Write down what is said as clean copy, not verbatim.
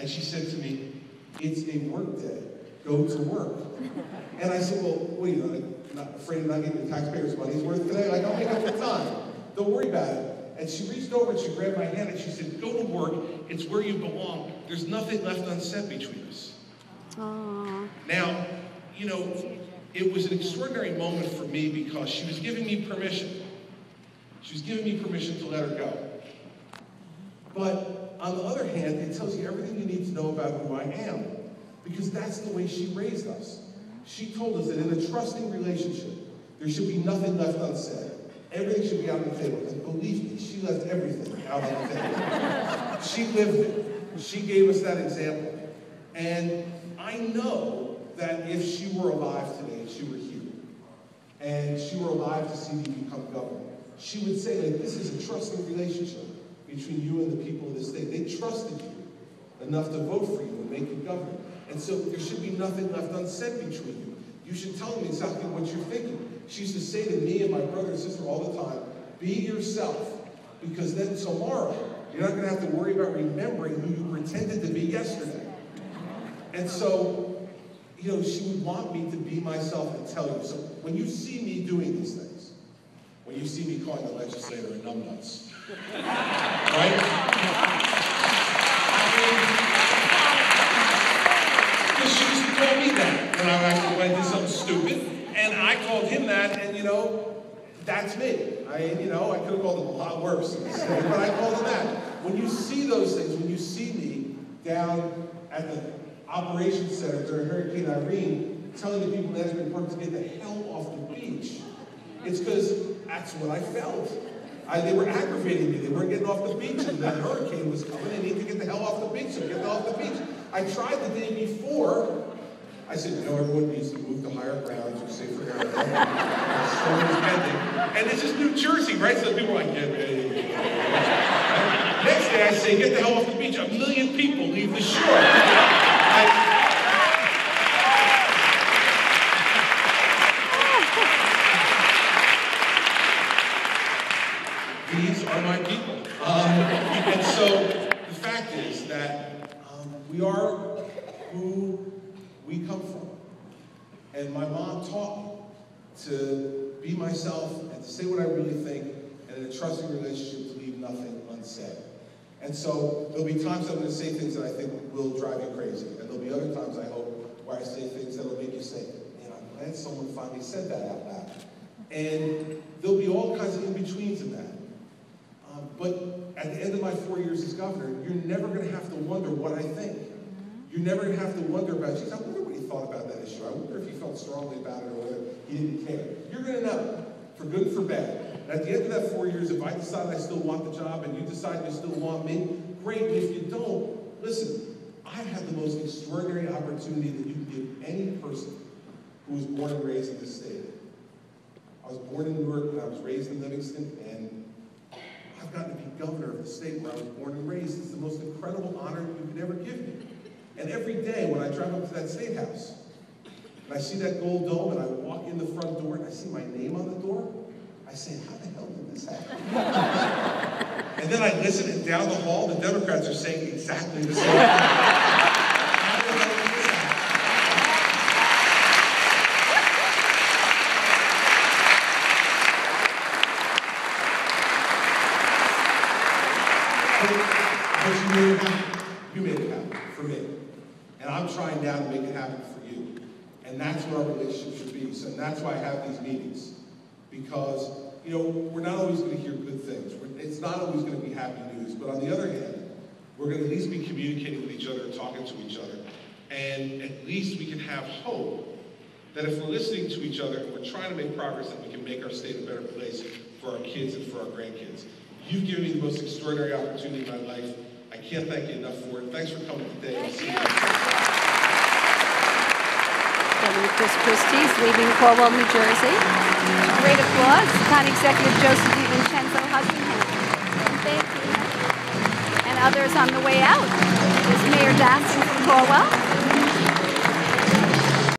And she said to me, "It's a work day. Go to work." And I said, "Well, what are you, not afraid of not getting the taxpayers' money's worth today? Like, I'll make up the time. Don't worry about it." And she reached over and she grabbed my hand and she said, "Go to work. It's where you belong. There's nothing left unsaid between us." Aww. Now, you know, it was an extraordinary moment for me because she was giving me permission. She was giving me permission to let her go. But on the other hand, it tells you everything you need to know about who I am, because that's the way she raised us. She told us that in a trusting relationship, there should be nothing left unsaid. Everything should be out on the table. And believe me, she left everything out on the table. She lived it. She gave us that example. And I know that if she were alive today, she were here, and she were alive to see me become governor, she would say that this is a trusting relationship between you and the people of the state. They trusted you enough to vote for you and make you governor. And so there should be nothing left unsaid between you. You should tell them exactly what you're thinking. She used to say to me and my brother and sister all the time, "Be yourself, because then tomorrow you're not going to have to worry about remembering who you pretended to be yesterday." And so, you know, she would want me to be myself and tell you. So when you see me doing these things, when you see me calling the legislator a numbnuts, right? Because she used to call me that when I did something stupid, and I called him that, and you know, that's me. I could have called him a lot worse, but I called him that. When you see those things, when you see me down at the operations center during Hurricane Irene, telling the people in Asbury Park to get the hell off the beach, it's because that's what I felt. They were aggravating me. They weren't getting off the beach, and that hurricane was coming. They need to get the hell off the beach, so get the hell off the beach. I tried the day before. I said, everyone needs to move to higher ground or safer area. And this is New Jersey, right? So people are like, get ready. Next day I say, get the hell off the beach. 1 million people leave the shore. These are my people. And so the fact is that we are who we come from. And my mom taught me to be myself and to say what I really think, and in a trusting relationship to leave nothing unsaid. And so there'll be times I'm going to say things that I think will drive you crazy. And there'll be other times, I hope, where I say things that'll make you say, man, I'm glad someone finally said that out loud. And there'll be all kinds of in-betweens in that. But at the end of my 4 years as governor, you're never going to have to wonder what I think. You're never going to have to wonder about, geez, I wonder what he thought about that issue. I wonder if he felt strongly about it or whether he didn't care. You're going to know, for good and for bad. And at the end of that 4 years, if I decide I still want the job and you decide you still want me, great. But if you don't, listen, I've had the most extraordinary opportunity that you can give any person who was born and raised in this state. I was born in Newark and I was raised in Livingston, and I've gotten to be governor of the state where I was born and raised. It's the most incredible honor you could ever give me. And every day when I drive up to that state house, and I see that gold dome, and I walk in the front door, and I see my name on the door, I say, how the hell did this happen? And then I listen, and down the hall, the Democrats are saying exactly the same thing. How the hell did this happen? But you made it happen. You made it happen for me. And I'm trying now to make it happen for you. And that's what our relationship should be. So that's why I have these meetings. Because, we're not always going to hear good things. It's not always going to be happy news. But on the other hand, we're going to at least be communicating with each other, talking to each other. And at least we can have hope that if we're listening to each other and we're trying to make progress, that we can make our state a better place for our kids and for our grandkids. You've given me the most extraordinary opportunity in my life. I can't thank you enough for it. Thanks for coming today. I'll see you next time. Governor Chris Christie is leaving Cornwall, New Jersey. Great applause. County Executive Joseph DiVincenzo Hudson. Thank you. And others on the way out. There's Mayor Daston from Cornwall.